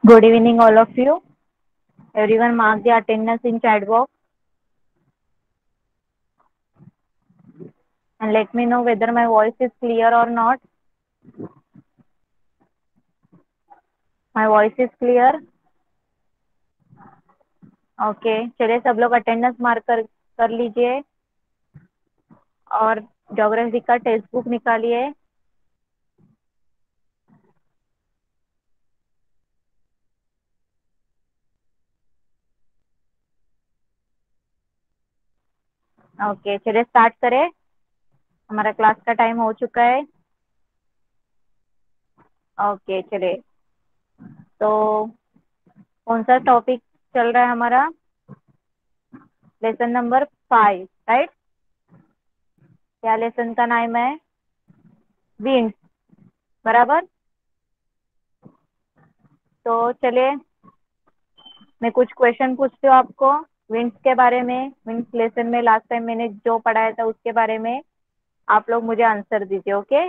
Good evening, all of you. Everyone, mark the attendance in chat box and let me know whether my voice is clear or not. My voice is clear. Okay चलिए सब लोग attendance mark कर लीजिए और geography का text book निकालिए। Okay चलिए start करें, हमारा क्लास का टाइम हो चुका है। ओके चलिए, तो कौन सा टॉपिक चल रहा है हमारा? Lesson number 5, right? क्या लेसन का नाम है? विंड्स, बराबर। तो चलिए मैं कुछ क्वेश्चन पूछती हूँ आपको विंड्स के बारे में। विंड्स लेसन में लास्ट टाइम मैंने जो पढ़ाया था उसके बारे में आप लोग मुझे आंसर दीजिए। ओके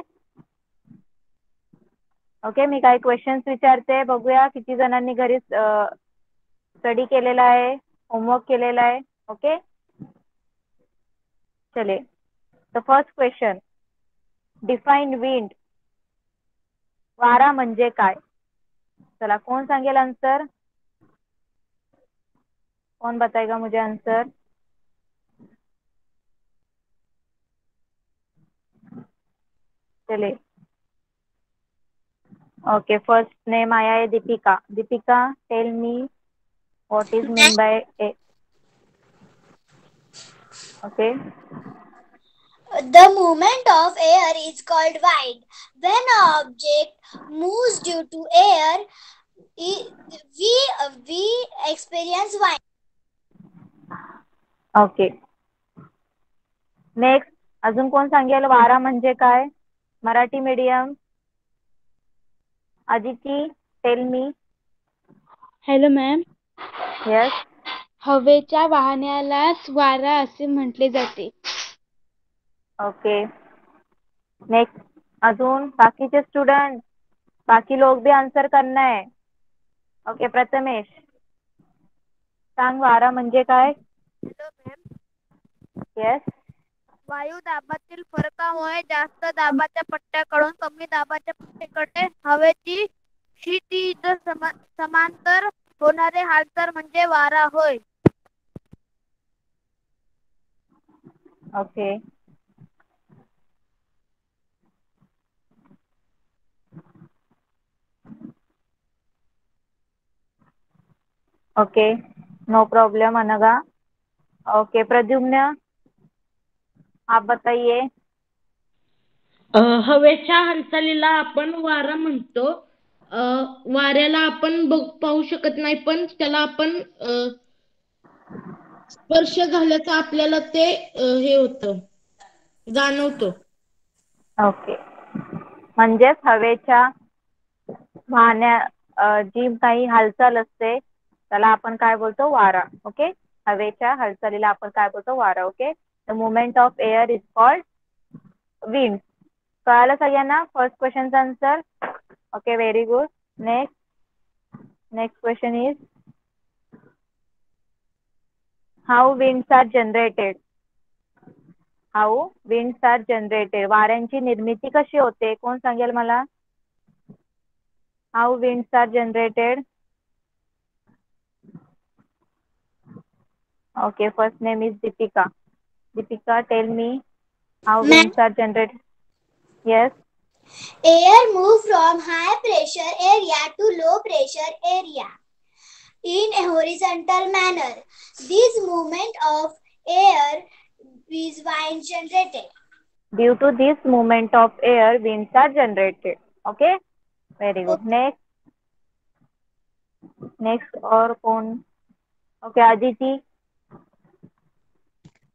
ओके, मी काही क्वेश्चन्स विचारते, बघूया किती जणांनी घरी स्टडी केलेला आहे, होमवर्क केलेला आहे। ओके चलिए, the first question, define wind. वारा म्हणजे काय? चला कौन सांगेल आंसर? कौन बताएगा मुझे आंसर? चलिए ओके, फर्स्ट नेम आया है Deepika. Deepika, tell me what is mean by A. Okay The movement of air is called wind. When an object moves due to air, we experience wind. Okay next, अजून कोण सांगेल वारा म्हणजे काय? Marathi medium, Aditi, tell me. Hello ma'am, yes हवेच्या वाहनालाच वारा असे म्हटले जाते. ओके नेक्स्ट, अजून बाकीचे स्टूडेंट, बाकी लोग भी आंसर करना है। ओके प्रथमेश, सांग वारा म्हणजे काय? हॅलो मॅम, यस वायू दाबातील फरकामुळे जास्त दाबाच्या पट्ट्याकडून कमी दाबाच्या पट्ट्याकडे हवेची क्षितिज समांतर होणारे हालचाल म्हणजे वारा होय. ओके ओके नो प्रॉब्लम अनगा। ओके प्रद्युम्न, आप बताइए। हवेच्या हालचालीला आपण वारा म्हणतो. वाऱ्याला आपण पाहू शकत नाही, पण त्याला आपण स्पर्श झाल्याचं आपल्याला ते हे होतं, जाणवतो. ओके म्हणजेच हवेच्या वाहण्या जी काही हालचाल असते त्याला आपण काय बोलतो? वारा। ओके, हवेच्या हालचालीला आपण काय बोलतो? वारा। Okay, the movement of air is called wind. कळालं सगळ्यांना फर्स्ट क्वेश्चनचा answer? Okay very good. Next question is how winds are generated. How winds are generated, वाऱ्यांची निर्मिती कशी होते? कोण सांगेल मला? How winds are generated? Okay first name is Deepika. Deepika, tell me how Ma'am, winds are generated. Yes air moves from high pressure area to low pressure area in a horizontal manner. This movement of air is wind generated. due to this movement of air winds are generated. Okay very good। Next और कौन? Okay Aditi.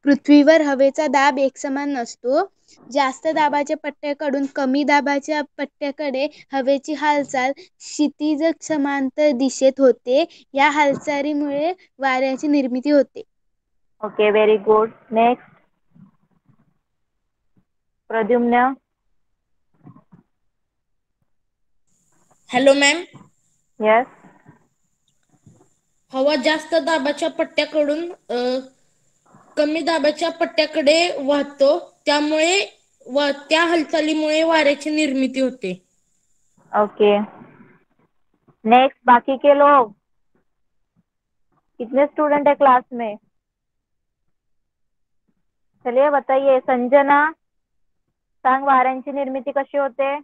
पृथ्वीवर हवेचा दाब एकसमान नसतो. जास्त दाबाच्या पट्ट्याकडून कमी दाबाच्या पट्ट्याकडे हवेची हालचाल क्षितिज समांतर दिशेत होते. या हालचालीमुळे वाऱ्याची निर्मिती होते. Okay very good. Next Pradyumna. Hello ma'am, yes हवा जास्त दाबाच्या पट्ट्याकडून कमी दाबाच्या पट्ट्याकडे वाहतो, त्यामुळे त्या हालचालीमुळे वाऱ्याची निर्मिती होते. ओके नेक्स्ट, बाकी के लोग कितने स्टूडेंट है क्लास में? चलिए बताइए. संजना सांग, वाऱ्यांची निर्मिती कशी होते?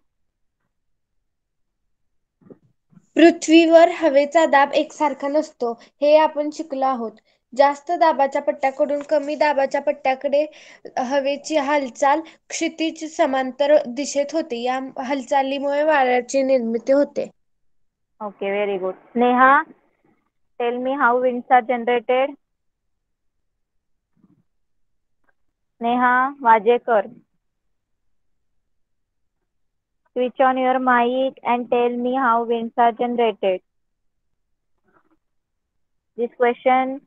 पृथ्वीवर हवेचा दाब एकसारखा नसतो, हे आपण शिकलो आहोत. जास्त दाबाच्या पट्ट्याकडून कमी दाबाच्या पट्ट्याकडे हवेची हालचाल क्षितिज समांतर दिशेत होते. या हालचालीमुळे वाऱ्याची निर्मिती होते. Okay very good. Sneha, tell me how winds are generated. Sneha Wajekar, switch on your mic and tell me how winds are generated. This question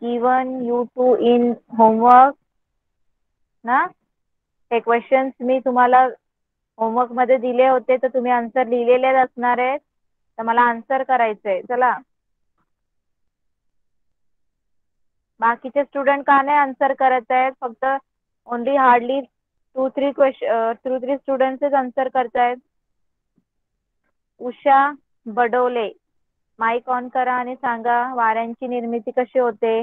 given you to in homework ना. हे क्वेश्चन्स मी तुम्हाला होमवर्क मध्ये दिले होते, तर तुम्ही आन्सर लिहिलेले असणार आहेत, तर मला आन्सर करायचंय. चला, बाकीचे स्टुडंट का नाही आन्सर करत आहेत? फक्त ओनली हार्डली 2-3 स्टुडंट्सच आन्सर करतायत. उषा बडोले, माईक ऑन करा आणि सांगा वाऱ्यांची निर्मिती कशी होते.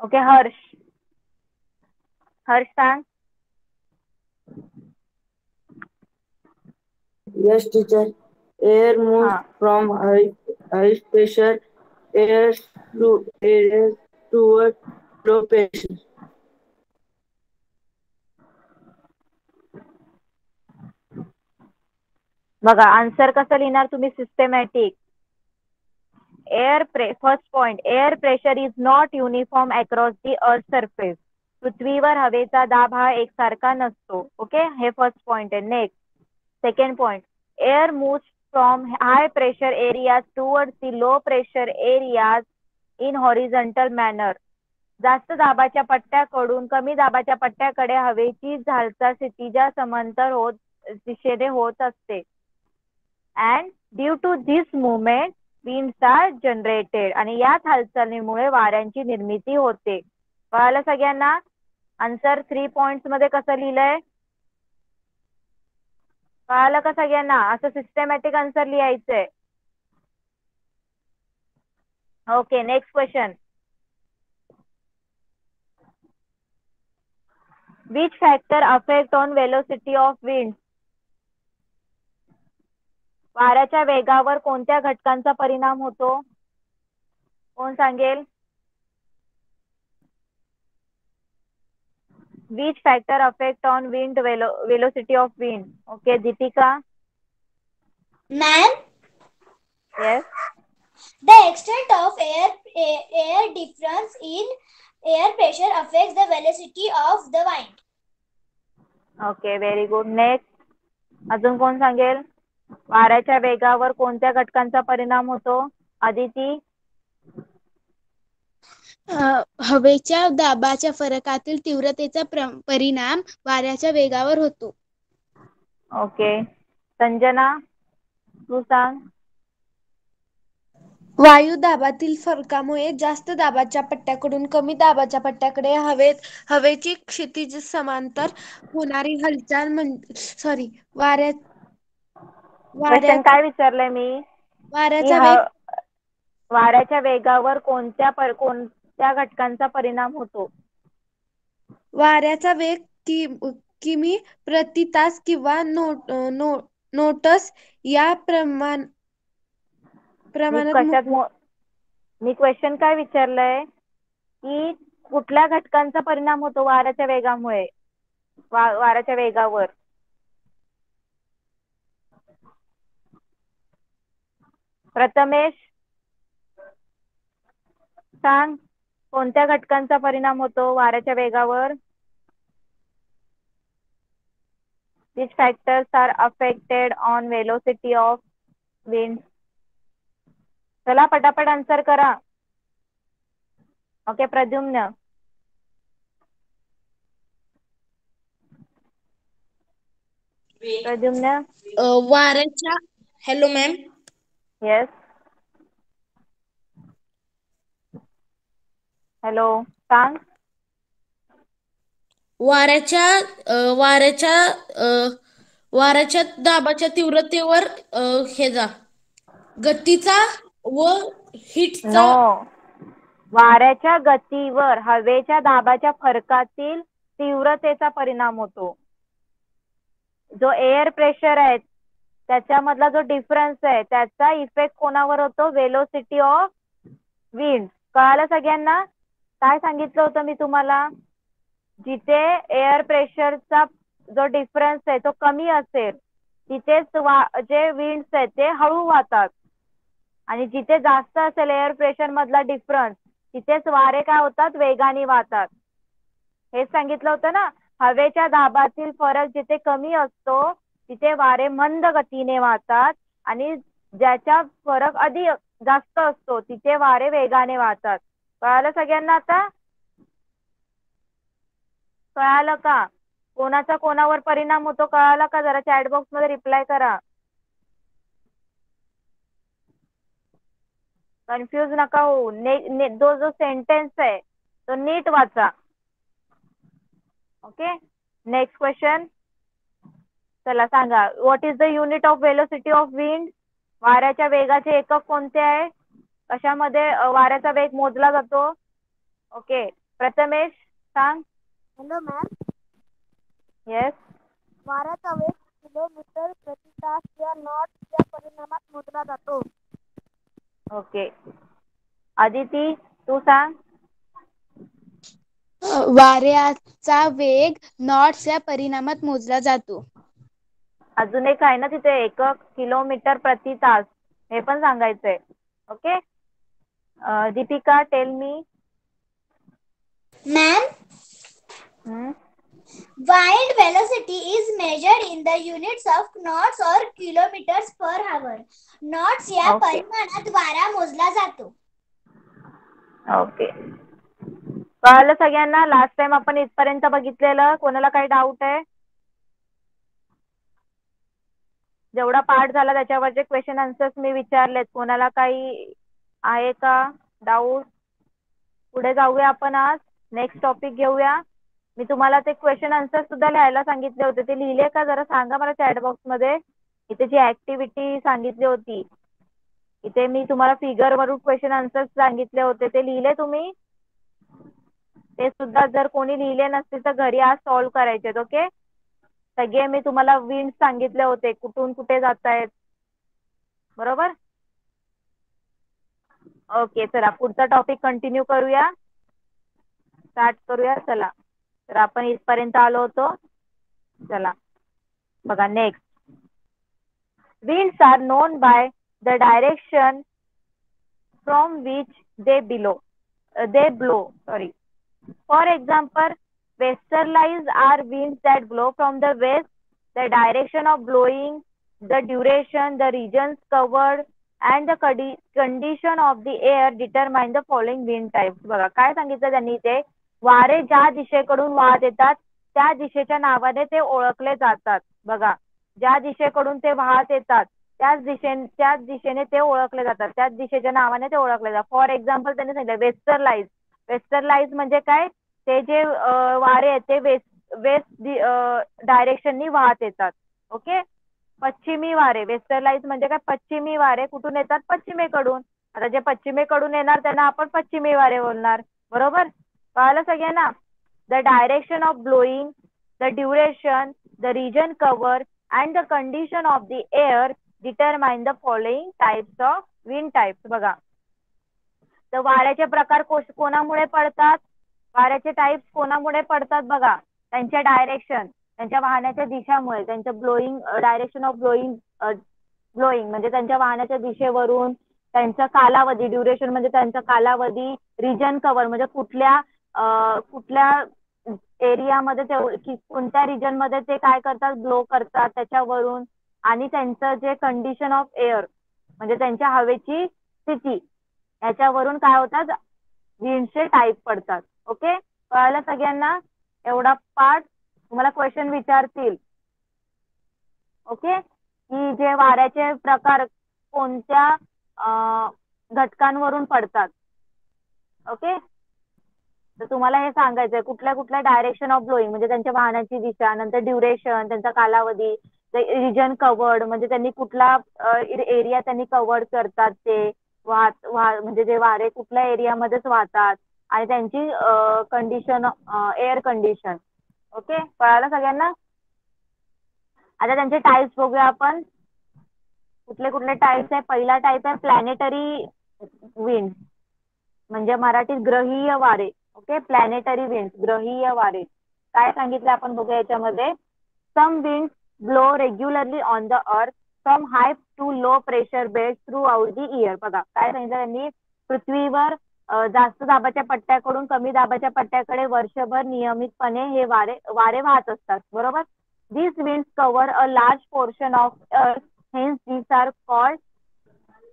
ओके, हर्ष सांग. Yes, teacher. Air moves हा, from high pressure areas toward low pressure. बघा आन्सर कसं लिहिणार तुम्ही? Systematic. First point, air pressure is not uniform across the earth surface. पृथ्वीवर हवेचा दाब हा एकसारखा नसतो. ओके, हे फर्स्ट पॉइंट आहे. Next, second point, air moves from high pressure areas towards the low pressure areas in horizontal manner. जास्त दाबाच्या पट्ट्याकडून कमी दाबाच्या पट्ट्याकडे हवेची हालचाल क्षितिजा समांतर दिशेने होत असते. And due to this movement winds are generated. आणि याच हालचालीमुळे वाऱ्यांची निर्मिती होते. कळालं सगळ्यांना? आन्सर 3 पॉइंट्स मध्ये कसं लिहिलंय? कळालं का सगळ्यांना? असं सिस्टमॅटिक आन्सर लिहायचंय. Okay, next question. Which factor affect on velocity of wind? वाऱ्याच्या वेगावर कोणत्या घटकांचा परिणाम होतो? कोण सांगेल? Which factor affect on wind velocity of wind? Okay, Deepika. Ma'am, yes. the extent of air difference in air pressure affects the velocity of the wind. Okay, very good. Next, अजून कोण सांगेल? वाऱ्याच्या वेगावर कोणत्या घटकांचा परिणाम होतो? आदिती. हवेच्या दाबाच्या फरकातील तीव्रतेचा परिणाम वाऱ्याच्या वेगावर होतो. ओके, संजना तू सांग. वायू दाबातील फरकामुळे जास्त दाबाच्या पट्ट्याकडून कमी दाबाच्या पट्ट्याकडे हवेची क्षितिज समांतर होणारी हालचाल क्वेश्चन काय विचारलंय मी? की वाऱ्याचा वेग वाऱ्याच्या वेगावर कोणत्या घटकांचा परिणाम होतो? वाऱ्याचा वेग किमी प्रति तास किंवा नोट्स या प्रमाणात मी क्वेश्चन काय विचारलंय की कुठल्या घटकांचा परिणाम होतो वाऱ्याच्या वेगामुळे? वाऱ्याच्या वेगावर प्रथमेश सांग, कोणत्या घटकांचा परिणाम होतो वाऱ्याच्या वेगावर? Which factors are affected on velocity of wind? चला पटापट आन्सर करा. ओके, प्रद्युम्न. प्रद्युम्न. वाऱ्याच्या हॅलो मॅम. येस. हॅलो, सांग. वाऱ्याच्या वाऱ्याच्या वाऱ्याच्या दाबाच्या तीव्रतेवर गतीचा व हिटचा. नो. वाऱ्याच्या गतीवर हवेच्या दाबाच्या फरकातील तीव्रतेचा परिणाम होतो. जो एअर प्रेशर आहे त्याच्यामधला जो डिफरन्स आहे त्याचा इफेक्ट कोणावर होतो? Velocity of wind. कळालं सगळ्यांना? काय सांगितलं होतं मी तुम्हाला? जिथे एअर प्रेशरचा जो डिफरन्स आहे तो कमी असेल तिथेच जे विंड्स आहेत ते हळू वाहतात, आणि जिथे जास्त असेल एअर प्रेशर मधला डिफरन्स तिथेच वारे काय होतात? वेगाने वाहतात. हेच सांगितलं होतं ना. हवेच्या दाबातील फरक जिथे कमी असतो तिथे वारे मंद गतीने वाहतात, आणि ज्याच्या फरक अधिक जास्त असतो तिथे वारे वेगाने वाहतात. कळालं सगळ्यांना आता? कळालं का? कोणाचा कोणावर परिणाम होतो कळाला का? जरा चॅट बॉक्स मध्ये रिप्लाय करा. कन्फ्यूज नका होऊ. जो सेंटेन्स आहे तो नीट वाचा. Okay, next question. चला सांगा. What is the unit of velocity of wind? वाऱ्याच्या वेगाचे एकक कोणते आहे? कशामध्ये वाऱ्याचा वेग मोजला जातो? ओके, प्रथमेश सांग. Hello ma'am. येस. वाऱ्याचा वेग किलोमीटर प्रति तास या नॉटच्या परिणामात मोजला जातो. ओके, आदिती तू सांग. वाऱ्याचा वेग नॉट्स या परिणामात मोजला जातो. अजून एक आहे ना तिथे एकक, किलोमीटर प्रति तास. हे पण सांगायचंय. Okay, Deepika tell me. Ma'am, wind velocity is measured in the units of knots or kilometers per hour. Knots या Okay. परिमाणात वारा मोजला जातो. ओके, कळलं सगळ्यांना? लास्ट टाइम आपण इथपर्यंत बघितलेलं. कोणाला काही डाऊट आहे? जेवढा पार्ट झाला त्याच्यावरचे क्वेश्चन आन्सर्स मी विचारलेत. कोणाला काही आहे का डाऊट? पुढे जाऊया आपण. आज नेक्स्ट टॉपिक घेऊया. मी तुम्हाला ते क्वेश्चन आन्सर सुद्धा लिहायला सांगितले होते, ते लिहिले का? जरा सांगा मला चॅट बॉक्स मध्ये. इथे जी ऍक्टिव्हिटी सांगितली होती, इथे मी तुम्हाला फिगर वरून क्वेश्चन आन्सर्स सांगितले होते, ते लिहिले तुम्ही? ते सुद्धा जर कोणी लिहिले नसतील तर घरी आज सॉल्व्ह करायचे. ओके, सगळे मी तुम्हाला विंड सांगितले होते, कुठून कुठे जात आहेत. बरोबर? ओके, चला पुढचा टॉपिक कंटिन्यू करूया. स्टार्ट करूया. चला, तर आपण इथपर्यंत आलो होतो. चला बघा next. Winds are known by the direction from which they blow. Sorry. For example, westerlies are winds that blow from the west. The direction of blowing, the duration, the regions covered, and the condition of the air determine the following wind types. बघा काय सांगितलं त्यांनी इथे. वारे ज्या दिशेकडून वाहत येतात त्या दिशेच्या नावाने ते ओळखले जातात. बघा, ज्या दिशेकडून ते वाहत येतात त्याच दिशेने ते ओळखले जातात. त्याच दिशेच्या नावाने ते ओळखले जातात. फॉर एक्झाम्पल त्यांनी सांगितलं वेस्टरलाइज. वेस्टरलाइज म्हणजे काय? ते जे वारे आहेत ते वेस्ट डायरेक्शननी वाहत येतात. ओके, पश्चिमी वारे. वेस्टरलाइज म्हणजे काय? पश्चिमी वारे कुठून येतात? पश्चिमेकडून. आता जे पश्चिमेकडून येणार त्यांना आपण पश्चिमी वारे बोलणार. बरोबर? कळालं सगळ्यांना? The direction of blowing, the duration, the region cover and the condition of the air determine the following types of wind types. बघा, तर वाऱ्याचे प्रकार कोणामुळे पडतात? वाऱ्याचे टाइप्स कोणामुळे पडतात? बघा, त्यांच्या डायरेक्शन, त्यांच्या वाहण्याच्या दिशामुळे. त्यांच्या ब्लोईंग, डायरेक्शन ऑफ ब्लोईंग म्हणजे त्यांच्या वाहण्याच्या दिशेवरून. त्यांचा कालावधी, ड्युरेशन म्हणजे त्यांचा कालावधी. रिजन कव्हर म्हणजे कुठल्या एरियामध्ये कोणत्या रिजन मध्ये ते काय करतात? ब्लो करतात त्याच्यावरून. आणि त्यांचं जे कंडिशन ऑफ एअर म्हणजे त्यांच्या हवेची स्थिती, याच्यावरून काय होतात? विंडचे टाईप पडतात. ओके, कळालं सगळ्यांना? एवढा पार्ट तुम्हाला क्वेश्चन विचारतील. ओके, की जे वाऱ्याचे प्रकार कोणत्या घटकांवरून पडतात. ओके, तर तुम्हाला हे सांगायचंय कुठल्या कुठल्या डायरेक्शन ऑफ ब्लोईंग म्हणजे त्यांच्या वाहनाची दिशा, नंतर ड्युरेशन, त्यांचा कालावधी, रिजन कवर्ड म्हणजे त्यांनी कुठला एरिया त्यांनी कव्हर करतात ते म्हणजे जे वारे कुठल्या एरियामध्येच वाहतात आणि त्यांची कंडिशन एअर कंडिशन. ओके, कळालं सगळ्यांना. आता त्यांचे टाईप्स बघूया आपण. कुठले कुठले टाईप्स आहे. पहिला टाईप आहे प्लॅनेटरी विंड म्हणजे मराठीत ग्रहीय वारे. ओके, प्लॅनेटरी विंड ग्रहीय वारे काय सांगितलं आपण बघूया याच्यामध्ये. Some winds blow regularly on the earth from high to low pressure belt throughout the year. बघा काय सांगितलं त्यांनी, पृथ्वीवर जास्त दाबाच्या पट्ट्याकडून कमी दाबाच्या पट्ट्याकडे वर्षभर नियमितपणे हे वारे वाहत असतात. बरोबर. These winds cover a large portion of earth, hence these are called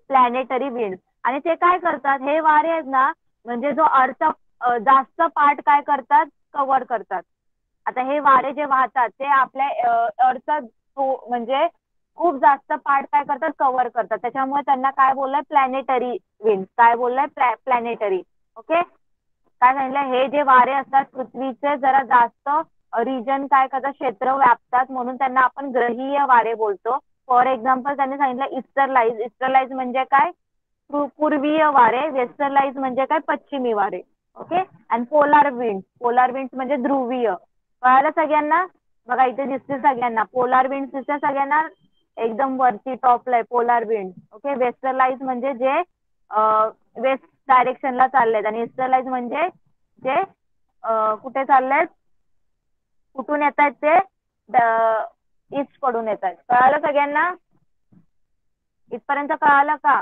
planetary winds. आणि ते काय करतात, हे वारे आहेत ना म्हणजे जो अर्थ जास्त पार्ट काय करतात, कव्हर करतात. आता हे वारे जे वाहतात ते आपल्या अर्थ म्हणजे खूप जास्त पार्ट काय करतात, कव्हर करतात. त्याच्यामुळे त्यांना काय बोललंय, प्लॅनेटरी विंड. काय बोललंय, प्लॅनेटरी. ओके, काय सांगितलं, हे जे वारे असतात पृथ्वीचे जरा जास्त रिजन काय करतात, क्षेत्र व्यापतात म्हणून त्यांना आपण ग्रहीय वारे बोलतो. फॉर एक्झाम्पल त्यांनी सांगितलं इस्टरलाइज. इस्टरलाइज म्हणजे काय, पूर्वीय वारे. वेस्टरलाइज म्हणजे काय, पश्चिमी वारे. ओके, आणि पोलार विंड. पोलार विंड म्हणजे ध्रुवीय. कळालं सगळ्यांना. बघा इथे दिसतील सगळ्यांना पोलार विंड दिसते सगळ्यांना एकदम वरती टॉपला आहे पोलार विंड. ओके, वेस्टरलाइज म्हणजे जे वेस्ट डायरेक्शनला चाललेत आणि इस्टरलाइज म्हणजे जे कुठे चाललेत, कुठून येत आहेत ते ईस्ट कडून येत आहेत. कळालं सगळ्यांना. इथपर्यंत कळालं का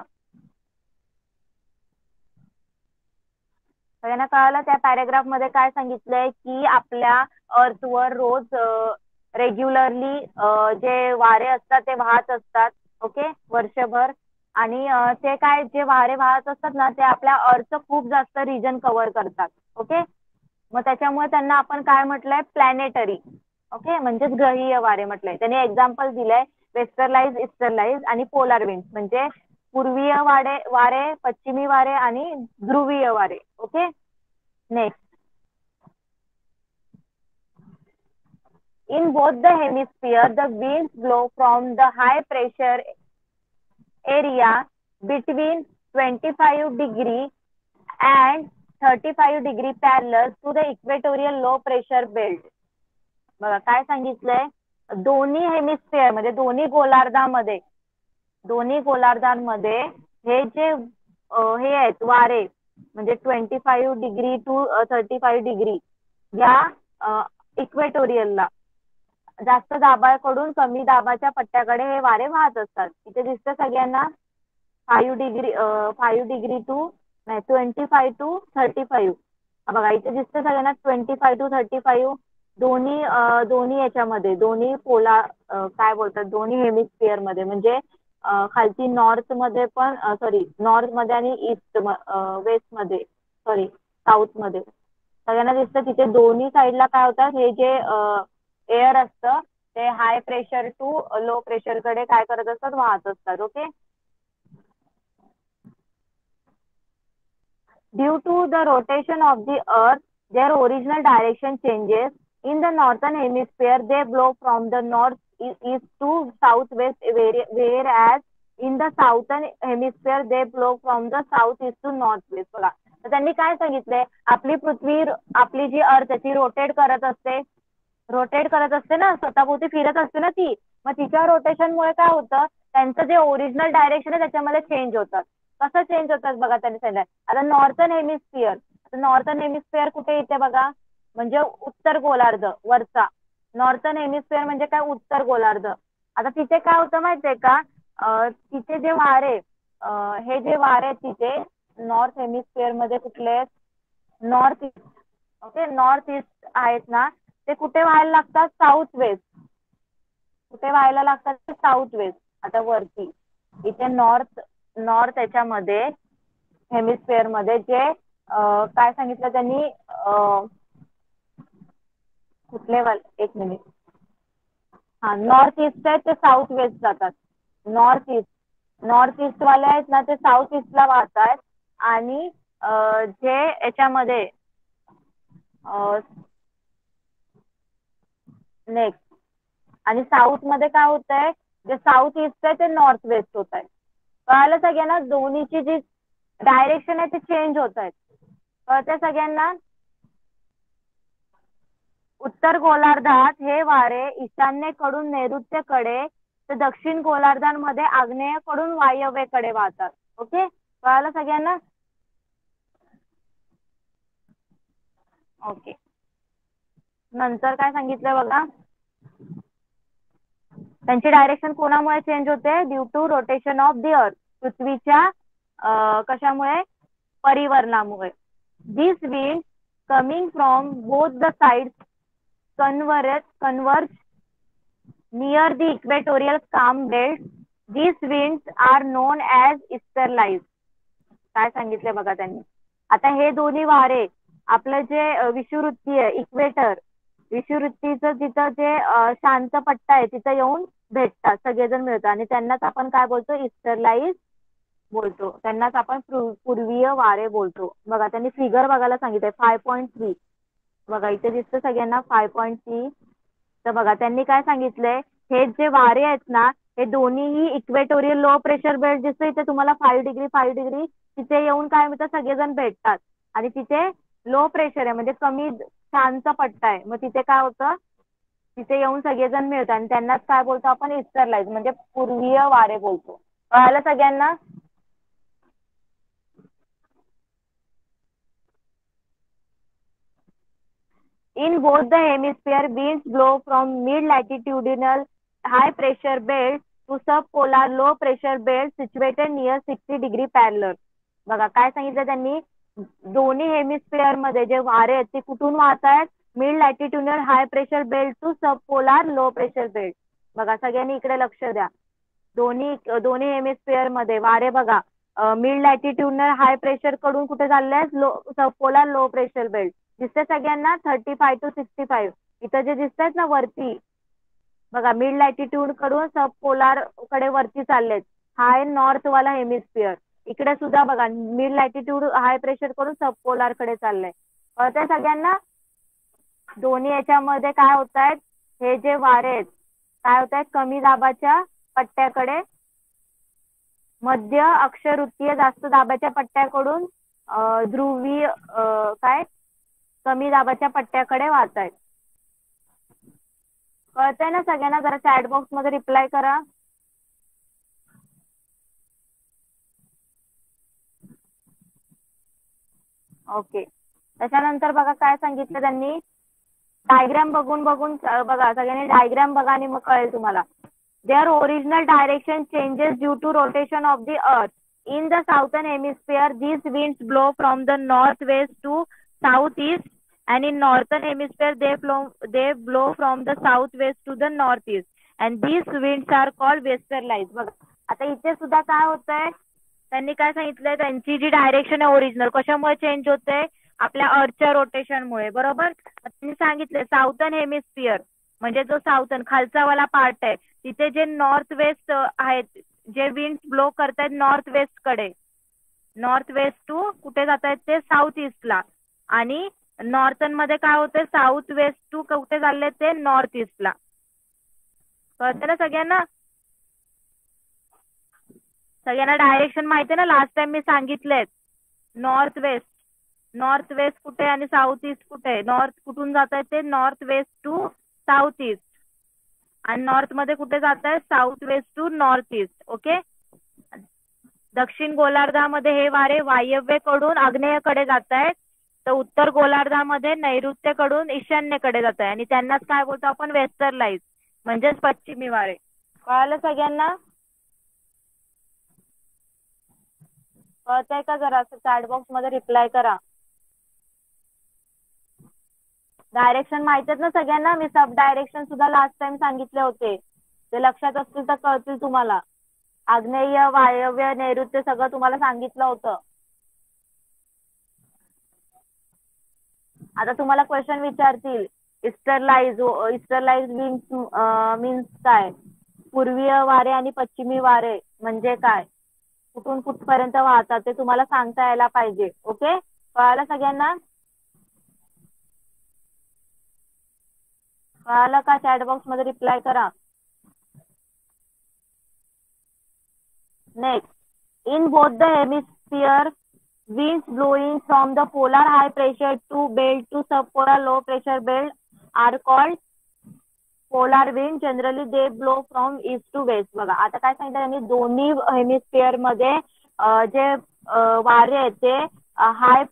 सगळ्यांना. कळालं. त्या पॅरेग्राफ मध्ये काय सांगितलंय की आपल्या अर्थवर रोज रेग्युलरली जे वारे असतात ते वाहत असतात. ओके, वर्षभर. आणि ते काय जे वारे वाहत असतात ना ते आपल्या अर्थ खूप जास्त रिजन कव्हर करतात. ओके, मग त्याच्यामुळे त्यांना आपण काय म्हटलंय, प्लॅनेटरी. ओके, म्हणजेच ग्रहीय वारे म्हटलंय. त्यांनी एक्झाम्पल दिलंय वेस्टरलाइज, इस्टरलाइज आणि पोलार विंड म्हणजे पूर्वीय वारे, पश्चिमी वारे आणि ध्रुवीय वारे. Okay, next. In both the hemisphere, the winds blow from the high pressure area between 25 degree and 35 degree parallel to the equatorial low pressure belt. बघा काय सांगितलंय, दोन्ही हेमिस्फिअर मध्ये दोन्ही गोलार्धांमध्ये हे जे हे आहेत वारे म्हणजे 25 डिग्री टू 35 डिग्री या इक्वेटोरियलला जास्त दाबाकडून कमी दाबाच्या पट्ट्याकडे हे वारे वाहत असतात. इथे दिसतं सगळ्यांना 5 डिग्री टू 25 टू 35. बघा इथे दिसतं सगळ्यांना 25 टू 35 दोन्ही याच्यामध्ये दोन्ही काय बोलतात दोन्ही हेमिस्फिअर मध्ये म्हणजे खालती नॉर्थ मध्ये पण नॉर्थ मध्ये आणि ईस्ट वेस्ट मध्ये साऊथ मध्ये सगळ्यांना दिसतं तिथे दोन्ही साईडला काय होतात हे जे एअर असतं ते high pressure to low pressure कडे काय करत असतात वाहत असतात. Okay, due to the rotation of the earth their original direction changes. In the northern hemisphere, they blow from the northeast to southwest, whereas in the southern hemisphere, they blow from the southeast to northwest. बघा, तर त्यांनी काय सांगितलंय, आपली पृथ्वी आपली जी अर्थ आहे ती रोटेट करत असते ना, स्वतःभोवती फिरत असते ना ती. मग तिच्या रोटेशनमुळे काय होतं, त्यांचं जे ओरिजिनल डायरेक्शन आहे त्याच्यामध्ये चेंज होतात. कसं चेंज होतात बघा त्यांनी सांगितलं. आता नॉर्थन हेमिस्फिअर कुठे येते बघा, म्हणजे उत्तर गोलार्ध वरचा. नॉर्थन हेमिस्फिअर म्हणजे काय, उत्तर गोलार्ध. आता तिथे काय होतं माहितीये का, तिथे जे वारे हे जे वारे आहेत तिथे नॉर्थ हेमिस्फिअर मध्ये कुठले, north east. Okay, north east आहेत ना ते कुठे व्हायला लागतात, साऊथ वेस्ट. कुठे व्हायला लागतात, साऊथ वेस्ट. आता वरती इथे नॉर्थ याच्यामध्ये हेमिस्फिअर मध्ये जे काय सांगितलं त्यांनी कुठले वाले, एक मिनिट हा नॉर्थ ईस्ट आहे ते साऊथ वेस्ट जातात. नॉर्थ ईस्ट वाले आहेत ना ते साऊथ ईस्टला वाहतात आणि जे याच्यामध्ये नेक्स्ट आणि साऊथ मध्ये काय होत आहे, जे साऊथ ईस्ट आहे ते नॉर्थ वेस्ट होत आहे. कळालं सगळ्यांना? दोन्हीची जी डायरेक्शन आहे ते चेंज होत आहेत. कळतंय सगळ्यांना? उत्तर गोलार्धात हे वारे ईशान्येकडून नैऋत्येकडे तर दक्षिण गोलार्धामध्ये आग्नेयेकडून वायव्येकडे वाहतात. ओके, कळालं सगळ्यांना? ओके, नंतर काय सांगितलं बघा, त्यांची डायरेक्शन कोणामुळे चेंज होते? Due to rotation of the earth, पृथ्वीच्या कशामुळे? परिवर्तनामुळे. This wind coming from both the sides converge near the equatorial calm belt. These winds are known as easterlies. काय सांगितले बघा त्यांनी. आता हे दोन्ही वारे आपलं जे विषुवृत्ती आहे, इक्वेटर विषुवृत्तीचं जिथं जे शांत पट्टा आहे तिथं येऊन भेटतात, सगळेजण मिळतात आणि त्यांनाच आपण काय बोलतो? ईस्टरलाइज बोलतो. त्यांनाच आपण पूर्वीय वारे बोलतो. बघा त्यांनी फिगर बघायला सांगितलंय 5.3. बघा इथे दिसतं सगळ्यांना 5.3. तर बघा त्यांनी काय सांगितलंय, हे जे वारे आहेत ना हे दोन्हीही इक्वेटोरियल लो प्रेशर बेल्ट दिसतं इथे तुम्हाला 5 डिग्री तिथे येऊन काय म्हणतात? सगळेजण भेटतात आणि तिथे लो प्रेशर आहे म्हणजे कमी शांत पट्टा आहे. मग तिथे काय होतं? तिथे येऊन सगळेजण मिळतात आणि त्यांनाच काय बोलतो आपण? ईस्टरलाइज म्हणजे पूर्वीय वारे बोलतो. कळालं सगळ्यांना? In both the hemisphere, winds blow from mid-latitudinal high pressure belt to subpolar low pressure belt situated near 60 degree parallel. बघा काय सांगितलं त्यांनी, दोन्ही हेमिस्फिअर मध्ये जे वारे आहेत ते कुठून वाहत आहेत? Mid latitudinal high pressure belt to subpolar low pressure belt. बघा सगळ्यांनी इकडे लक्ष द्या. दोन्ही हेमिस्फिअर मध्ये वारे बघा मिड लॅटिट्युडनल हाय प्रेशर कडून कुठे चालले आहेत? सबपोलार लो प्रेशर बेल्ट. दिसते सगळ्यांना 35 to 65. इथं जे दिसतात ना वरती बघा मिड लॅटिट्यूड कडून सब पोलार कडे वरती चाललेत. हा आहे नॉर्थ वाला हेमिस्फिअर. इकडे सुद्धा बघा मिड लॅटिट्यूड हाय प्रेशर कडून सब पोलार कडे चाललंय. कळतंय सगळ्यांना? दोन्ही याच्यामध्ये काय होत आहेत, हे जे वारे आहेत काय होत आहेत? कमी दाबाच्या पट्ट्याकडे, मध्य अक्षवृत्तीय जास्त दाबाच्या पट्ट्याकडून ध्रुवीय काय कमी दाबाच्या पट्ट्याकडे वाहत आहेत. कळतंय ना सगळ्यांना? जरा चॅट बॉक्स मध्ये रिप्लाय करा. ओके, त्याच्यानंतर बघा काय सांगितलं त्यांनी, डायग्राम बघून बघा सगळ्यांनी डायग्राम बघा आणि मग कळेल तुम्हाला. Their original direction changes due to rotation of the earth. In the southern hemisphere, these winds blow from the northwest to southeast, and in northern hemisphere they blow from the southwest to the northeast, and these winds are called westerlies. बघा आता इथे सुद्धा काय होतंय, त्यांनी काय सांगितलंय, त्यांची जी डायरेक्शन आहे ओरिजिनल कशामुळे चेंज होते? आपल्या अर्थच्या रोटेशनमुळे. बरोबर. त्यांनी सांगितले साऊथर्न हेमिस्फिअर म्हणजे जो साऊथर्न खालचा वाला पार्ट आहे तिथे जे नॉर्थ वेस्ट आहेत, जे विंड ब्लो करतायत नॉर्थ वेस्ट कडे, नॉर्थ वेस्ट टू कुठे जात आहेत ते साऊथ ईस्टला, आणि नॉर्थन मध्ये काय होते साऊथ वेस्ट टू कुठे चालले ते नॉर्थ ईस्टला. कळतं ना सगळ्यांना? सगळ्यांना डायरेक्शन माहिती आहे ना? लास्ट टाइम मी सांगितलेत नॉर्थ वेस्ट कुठे आणि साऊथ ईस्ट कुठे. नॉर्थ कुठून जात आहे ते north west to south east, आणि नॉर्थ मध्ये कुठे जात आहे south west to north east. Okay. दक्षिण गोलार्धामध्ये हे वारे वायव्येकडून आग्नेयकडे जात आहेत, तर उत्तर गोलार्धामध्ये नैऋत्येकडून ईशान्येकडे जात आहे, आणि त्यांनाच काय बोलतो आपण? वेस्टर्लाइज म्हणजेच पश्चिमी वारे. कळालं सगळ्यांना? कळतंय का? जरा असं चॅट बॉक्स मध्ये रिप्लाय करा. डायरेक्शन माहित आहेत ना सगळ्यांना? मी सब डायरेक्शन सुद्धा लास्ट टाइम सांगितले होते, ते लक्षात असतील तर कळतील तुम्हाला. आग्नेय, वायव्य, नैऋत्य सगळं तुम्हाला सांगितलं होतं. आता तुम्हाला क्वेश्चन विचारतील इस्टरलाइज विंड्स मीन्स काय? पूर्वीय वारे आणि पश्चिमी वारे म्हणजे काय? कुठून कुठपर्यंत वाहतात ते तुम्हाला सांगता यायला पाहिजे. ओके, कळालं सगळ्यांना? कळालं का? चॅट बॉक्स मध्ये रिप्लाय करा. Next, in both the hemisphere, winds blowing from the polar high pressure to belt to subpolar low pressure belt are called polar wind. Generally they blow from east to west. बघा आता काय सांगितलं त्यांनी, दोन्ही hemisphere मध्ये जे वारे आहेत ते हाय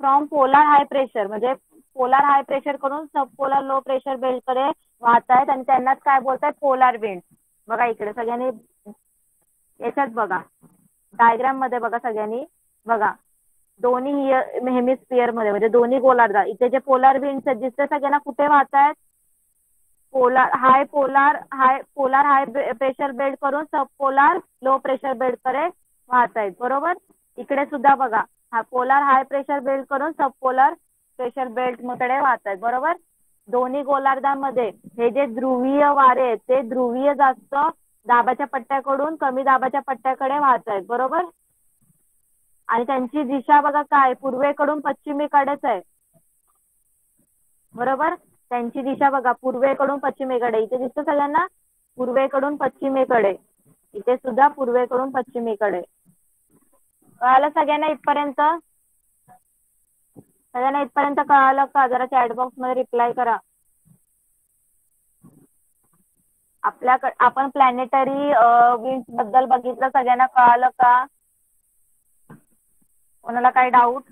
फ्रॉम पोलार हाय प्रेशर म्हणजे पोलार हाय प्रेशर कडून सब पोलार लो प्रेशर बेल्ट कडे वाहत आहेत आणि त्यांनाच काय बोलतात? Polar wind. बघा इकडे सगळ्यांनी याच्यात बघा, डायग्राम मध्ये बघा सगळ्यांनी, बघा दोन्ही हेमिस्फिअर मध्ये म्हणजे दोन्ही गोलार्धात इथे जे पोलार विंड्स आहेत दिसते सगळ्यांना कुठे वाहत आहेत? पोलार हाय प्रेशर बेल्ट करून सब पोलार लो प्रेशर बेल्ट कडे वाहत आहेत. बरोबर, इकडे सुद्धा बघा हा पोलार हाय प्रेशर बेल्ट करून सब पोलार प्रेशर बेल्ट कडे वाहत आहेत. बरोबर, दोन्ही गोलार्धामध्ये हे जे ध्रुवीय वारे आहेत ते ध्रुवीय जास्त दाबाच्या पट्ट्याकडून कमी दाबाच्या पट्ट्याकडे वाहत आहेत. बरोबर, आणि त्यांची दिशा बघा काय? पूर्वेकडून पश्चिमेकडेच आहे. बरोबर, त्यांची दिशा बघा पूर्वेकडून पश्चिमेकडे. इथे दिसतं सगळ्यांना पूर्वेकडून पश्चिमेकडे, इथे सुद्धा पूर्वेकडून पश्चिमेकडे. कळालं सगळ्यांना इथपर्यंत? सगळ्यांना इथपर्यंत कळालं का? जरा चॅट बॉक्स मध्ये रिप्लाय करा. आपण प्लॅनेटरी विंड्स बद्दल बघितलं, सगळ्यांना कळालं का? कोणाला काय डाऊट?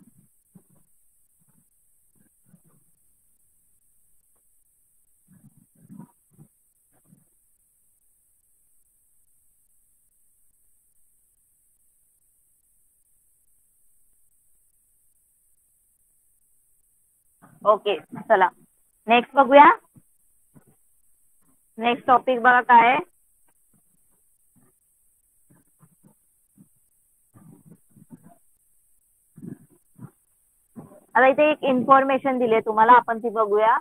ओके, चला नेक्स्ट बघूया. नेक्स्ट टॉपिक बघा काय आहे. आता इथे एक इन्फॉर्मेशन दिली आहे तुम्हाला, आपण ती बघूया.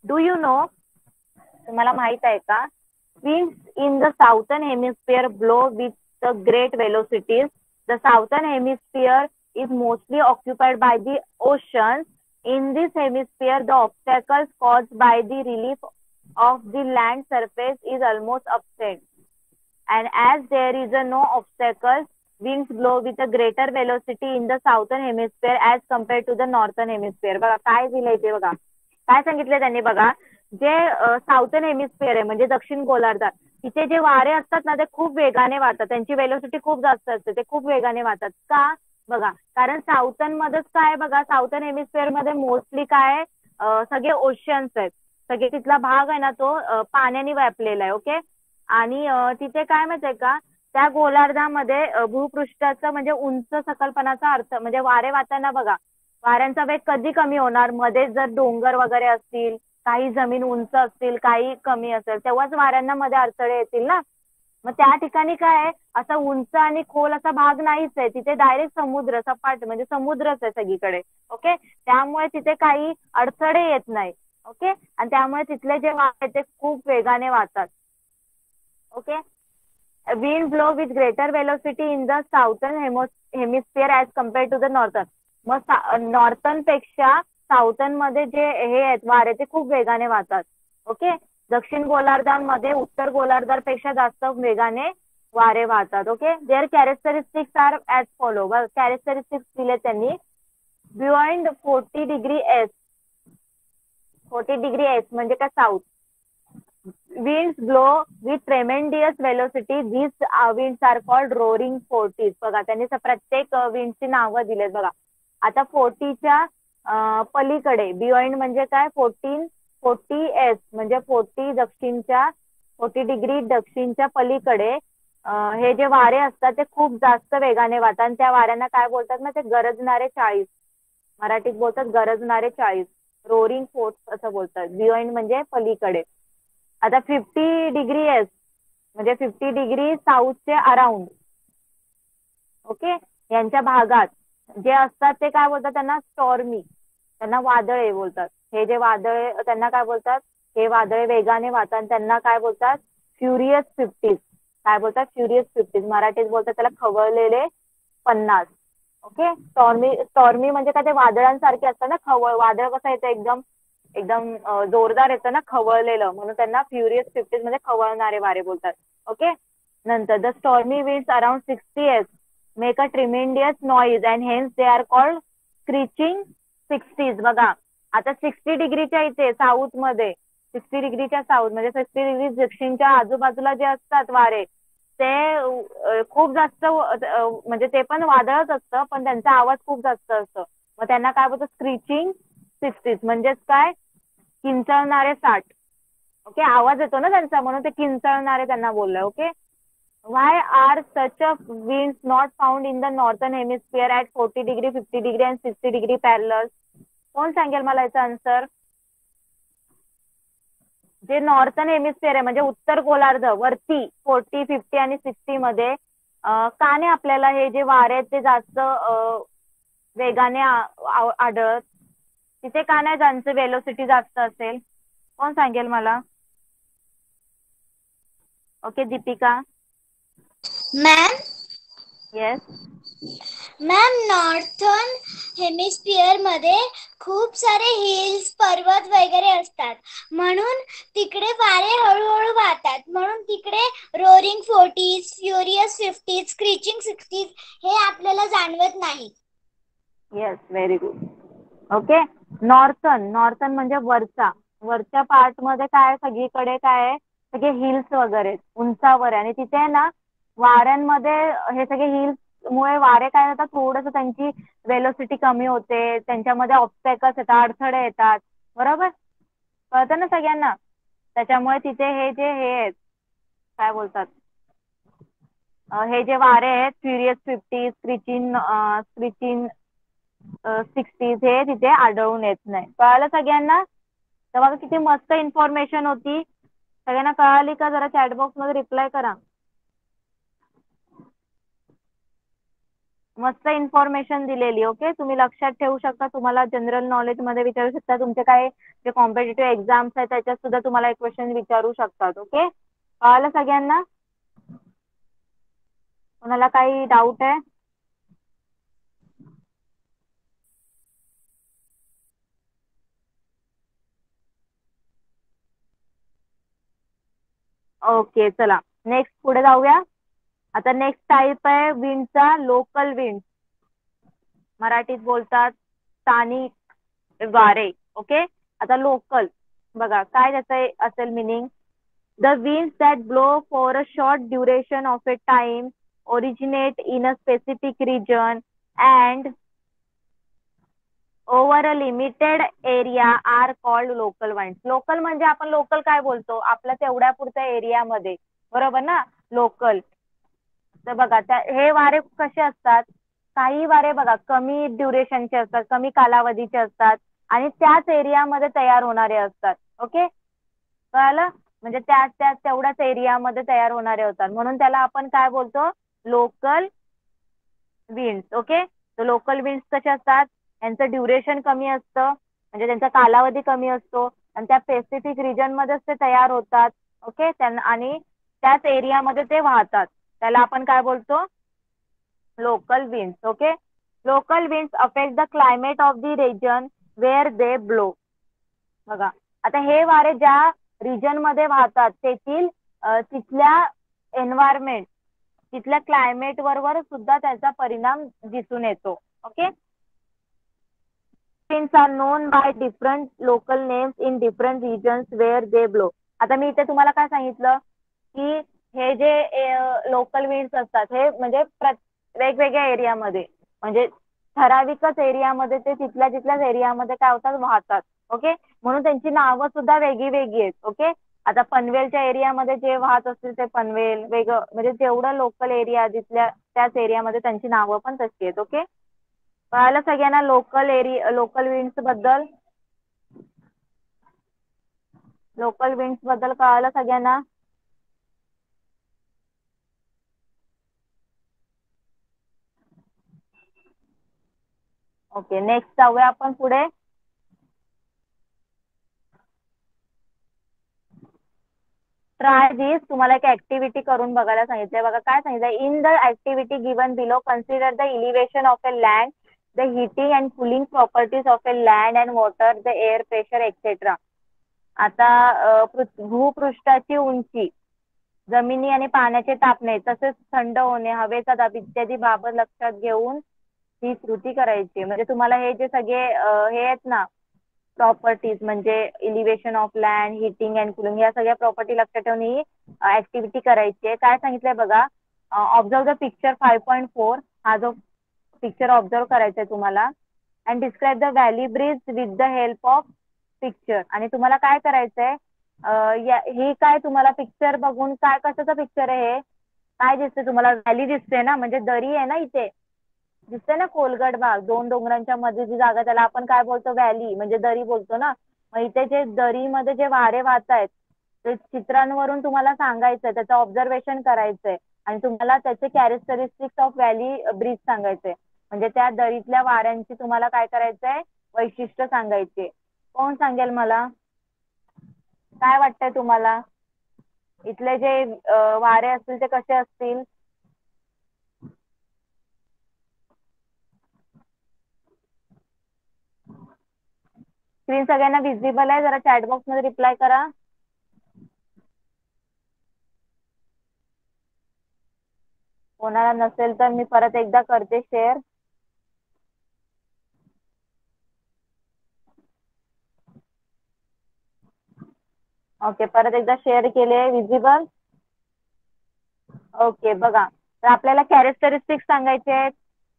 डू यू नो, तुम्हाला माहित आहे का? winds in the southern hemisphere blow with the great velocities. The southern hemisphere is mostly occupied by the oceans. In this hemisphere, the obstacles caused by the relief of the land surface is almost absent. And as there is no obstacles, winds blow with a greater velocity in the southern hemisphere as compared to the northern hemisphere. बघा काय दिलंय ते, बघा काय सांगितलंय त्यांनी. बघा जे साऊथर्न हेमिस्फिअर आहे म्हणजे दक्षिण गोलार्धात, तिथे जे वारे असतात ना ते खूप वेगाने वाहतात. त्यांची वेलोसिटी खूप जास्त असते, ते खूप वेगाने वाहतात. का? बघा कारण साऊथर्न मध्येच काय, बघा साऊथर्न हेमिस्फिअर मध्ये मोस्टली काय सगळे ओशियन्स आहेत. सगळे तिथला भाग आहे ना तो पाण्याने व्यापलेला आहे. ओके, आणि तिथे काय माहितीये का, त्या गोलार्धामध्ये भूपृष्ठाचं म्हणजे उंच सकलपणाचा अर्थ म्हणजे वारे वाहताना बघा वाऱ्यांचा वेग कधी कमी होणार? मध्ये जर डोंगर वगैरे असतील, काही जमीन उंच असतील, काही कमी असेल, तेव्हाच वाऱ्यांना मध्ये अडथळे येतील ना. मग त्या ठिकाणी काय आहे, असा उंच आणि खोल असा भाग नाहीच आहे. तिथे डायरेक्ट समुद्र सपाट म्हणजे समुद्रच आहे सगळीकडे. ओके, त्यामुळे तिथे काही अडथळे येत नाही. ओके, आणि त्यामुळे तिथले जे वारे ते खूप वेगाने वाहतात. Okay, winds blow with greater velocity in the southern hemisphere as compared to the northern. मग नॉर्थन पेक्षा साऊथर्न मध्ये जे हे आहेत वारे ते खूप वेगाने वाहतात. ओके, दक्षिण गोलार्धामध्ये उत्तर गोलार्धापेक्षा जास्त वेगाने वारे वाहतात. Okay, their characteristics are as follow. Characteristics दिले त्यांनी. Beyond 40 degree S, 40 degree S म्हणजे काय south, winds blow with tremendous velocity. These winds are called roaring 40s. बघा त्यांनी प्रत्येक विंडची नावं दिलेत. बघा आता 40च्या पलीकडे बियॉन्ड म्हणजे काय, 40 एस म्हणजे 40 दक्षिणच्या 40 डिग्री दक्षिणच्या पलीकडे हे जे वारे असतात ते खूप जास्त वेगाने वाहतात. आणि त्या वाऱ्यांना काय बोलतात ना, ते गरजणारे 40, मराठीत बोलतात गरजणारे 40, रोरिंग फोर्स असं बोलतात. बियॉन्ड म्हणजे पलीकडे. आता 50 डिग्री एस म्हणजे 50 डिग्री साऊथचे अराउंड. ओके, यांच्या भागात जे असतात ते काय बोलतात, त्यांना स्टॉर्मी, त्यांना वादळे बोलतात. हे जे वादळे त्यांना काय बोलतात, हे वादळे वेगाने वाहतात त्यांना काय बोलतात, फ्युरियस 50s. काय बोलतात, फ्युरियस 50s. मराठीत बोलतात त्याला खवळलेले 50. ओके. स्टॉर्मी म्हणजे काय, ते वादळांसारखे असतात ना. वादळ कसं येतं, एकदम एकदम जोरदार येतं ना, खवळलेलं, म्हणून त्यांना फ्युरियस 50s म्हणजे खवळणारे वारे बोलतात. ओके. नंतर the stormy winds around 60s make a tremendous noise and hence they are called screeching 60s. बघा आता 60 डिग्रीच्या इथे साऊथ मध्ये, 60 डिग्रीच्या साऊथ म्हणजे 60 डिग्री दक्षिणच्या आजूबाजूला जे असतात वारे, ते खूप जास्त म्हणजे ते पण वादळच असतं, पण त्यांचा आवाज खूप जास्त असतो. मग त्यांना काय बोलतो, स्क्रीचिंग 60s. म्हणजेच काय, किंचाळणारे 60. ओके. आवाज येतो ना त्यांचा, म्हणून ते किंचाळणारे त्यांना बोललं. Okay. Y R such a winds not found in the northern hemisphere at 40 degree 50 degree and 60 degree parallel? कोण सांगेल मला याचा आन्सर? जे नॉर्थन हेमिस्फिअर आहे म्हणजे उत्तर गोलार्ध वरती 40, 50 आणि 60 मध्ये का नाही आपल्याला हे जे वारे आहेत ते जास्त वेगाने आढळत? तिथे का नाही ज्यांचं वेलोसिटी जास्त असेल? कोण सांगेल मला? Okay Deepika. Ma'am yes. Ma'am northern hemisphere मध्ये खूप सारे हिल्स, पर्वत वगैरे असतात, म्हणून तिकडे वारे हळूहळू वाहतात, म्हणून तिकडे roaring 40s, furious 50s, screeching 60s हे आपल्याला जाणवत नाही. Yes, very good. Okay. Northern म्हणजे वरच्या पार्ट मध्ये काय, सगळीकडे काय आहे, सगळे हिल्स वगैरे उंचावर आहे, आणि तिथे आहे ना वाऱ्यांमध्ये हे सगळे हिल्स मुळे वारे काय होतात, थोडस त्यांची वेलोसिटी कमी होते, त्यांच्यामध्ये ऑब्स्टॅकल्स येतात, अडथळे येतात. बरोबर, कळतं ना सगळ्यांना? त्याच्यामुळे तिथे हे जे हे आहेत काय बोलतात, हे जे वारे आहेत फ्युरियस 50, स्क्रीचिंग 60s हे तिथे आढळून येत नाही. कळालं सगळ्यांना? तर बघा किती मस्त इन्फॉर्मेशन होती. सगळ्यांना कळाली का? जरा चॅटबॉक्स मध्ये रिप्लाय करा. मस्त इन्फॉर्मेशन दिलेली. ओके. तुम्ही लक्षात ठेवू शकता, तुम्हाला जनरल नॉलेज मध्ये विचारू शकता, तुमचे काय जे कॉम्पिटेटिव्ह एक्झाम्स आहेत त्याच्यात सुद्धा तुम्हाला एक क्वेश्चन विचारू शकतात. ओके. कळालं सगळ्यांना? कोणाला काही डाऊट आहे? ओके चला नेक्स्ट पुढे जाऊया. आता नेक्स्ट टाईप आहे विंडचा, लोकल विंड. मराठीत बोलतात स्थानिक वारे. ओके. आता लोकल बघा काय त्याचं असेल meaning. The winds that blow for a short duration of a time originate in a specific region and over a limited area are called local winds. Local म्हणजे आपण लोकल काय बोलतो, आपल्या तेवढ्या पुरत्या एरियामध्ये, बरोबर ना, लोकल. तर बघा हे वारे कसे असतात, काही वारे बघा कमी ड्युरेशनचे असतात, कमी कालावधीचे असतात, आणि त्याच एरियामध्ये तयार होणारे असतात. ओके. कळालं? म्हणजे तेवढ्याच एरियामध्ये तयार होणारे होतात, म्हणून त्याला आपण काय बोलतो, लोकल विंड्स. ओके. तर लोकल विंड्स कसे असतात, यांचं ड्युरेशन कमी असतं, म्हणजे त्यांचा कालावधी कमी असतो, आणि त्या स्पेसिफिक रिजन मध्येच ते तयार होतात. ओके. आणि त्याच एरियामध्ये ते वाहतात, त्याला आपण काय बोलतो, local winds. Okay. Local winds affect the climate of the region where they blow. बघा आता हे वारे ज्या रिजन मध्ये वाहतात तिथल्या एन्व्हायरमेंट, तिथल्या क्लायमेट वर सुद्धा त्याचा परिणाम दिसून येतो. Okay. winds are known by different local names in different regions where they blow. आता मी इथे तुम्हाला काय सांगितलं की हे जे लोकल विंड्स असतात हे म्हणजे वेगवेगळ्या एरियामध्ये, म्हणजे ठराविकच एरियामध्ये ते तिथल्याच एरियामध्ये काय होतात, वाहतात. ओके. म्हणून त्यांची नावं सुद्धा वेगळी वेगळी आहेत. ओके. आता पनवेलच्या एरियामध्ये जे वाहत असतील ते पनवेल वेगळं, म्हणजे जेवढं लोकल एरिया तिथल्या त्याच एरियामध्ये त्यांची नावं पण तशी आहेत. ओके. कळालं सगळ्यांना लोकल विंड्स बद्दल? लोकल विंड्स बद्दल कळालं सगळ्यांना? ओके. नेक्स्ट जाऊया आपण पुढे. Try this. तुम्हाला एक ऍक्टिव्हिटी करून बघायला सांगितलंय बघा. काय सांगितलंय, in the activity given below consider the elevation of a land, the heating and cooling properties of a land and water, the air pressure etcetera. आता भूपृष्ठाची उंची, जमिनी आणि पाण्याचे तापणे, तसेच थंड होणे, हवेचा दाब इत्यादी बाबत लक्षात घेऊन ही कृती करायची. म्हणजे तुम्हाला हे जे सगळे हे आहेत ना प्रॉपर्टीज, म्हणजे elevation of land, heating and cooling, या सगळ्या प्रॉपर्टी लक्षात ठेवून ही ऍक्टिव्हिटी करायची आहे. काय सांगितलंय बघा, ऑब्झर्व द पिक्चर 5.4. हा जो पिक्चर ऑब्झर्व करायचा आहे तुम्हाला. And describe the valley bridge with the help of picture. आणि तुम्हाला काय करायचंय, हे काय तुम्हाला पिक्चर बघून काय कशाचं पिक्चर आहे हे काय दिसते तुम्हाला, व्हॅली दिसते ना, म्हणजे दरी आहे ना इथे दिसते ना, खोलगट भाग, दोन डोंगरांच्या मध्ये जी जागा, त्याला आपण काय बोलतो, व्हॅली म्हणजे दरी बोलतो ना. मग इथे जे दरीमध्ये जे वारे वाहत आहेत ते चित्रांवरून तुम्हाला सांगायचंय, त्याचं ऑब्झर्वेशन करायचंय आणि तुम्हाला त्याचे कॅरेक्टरिस्टिक्स ऑफ व्हॅली ब्रिज सांगायचंय. म्हणजे त्या दरीतल्या वाऱ्यांची तुम्हाला काय करायचंय, वैशिष्ट्य सांगायचे. कोण सांगेल मला, काय वाटतंय तुम्हाला, इथले जे वारे असतील ते कसे असतील? स्क्रीन सगळ्यांना विजिबल आहे? जरा चॅट बॉक्स मध्ये रिप्लाय करा. कोणाला नसेल तर मी परत एकदा करते शेअर. ओके, परत एकदा शेअर केले, विजिबल. ओके, बघा, तर आपल्याला कॅरेक्टरिस्टिक्स सांगायचे आहेत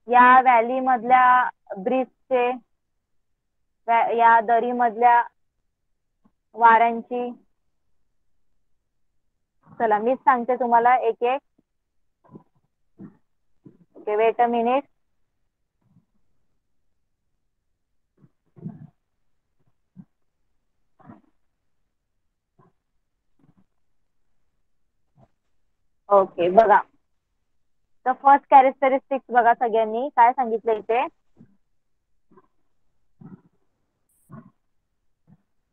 या व्हॅली मधल्या ब्रिजचे, या दरी मधल्या वाऱ्यांची. चला मीच सांगते तुम्हाला एक एक. Okay, wait a minute. Okay, बघा, तर फर्स्ट कॅरेक्टरिस्टिक्स बघा सगळ्यांनी काय सांगितलं इथे,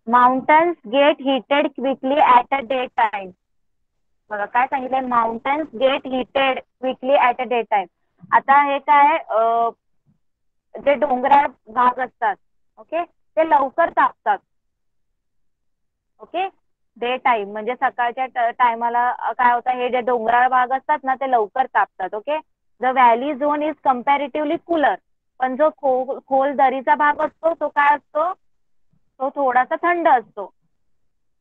mountains get heated quickly at a day time. बघा काय सांगितलंय, mountains get heated quickly at a day time. आता हे काय, जे डोंगराळ भाग असतात ओके ते लवकर तापतात. ओके, डे टाइम म्हणजे सकाळच्या टायमाला काय होतं, हे जे डोंगराळ भाग असतात ना ते लवकर तापतात. Okay, the valley zone is comparatively cooler. पण जो खोल दरीचा भाग असतो तो काय असतो, तो थोडासा थंड असतो.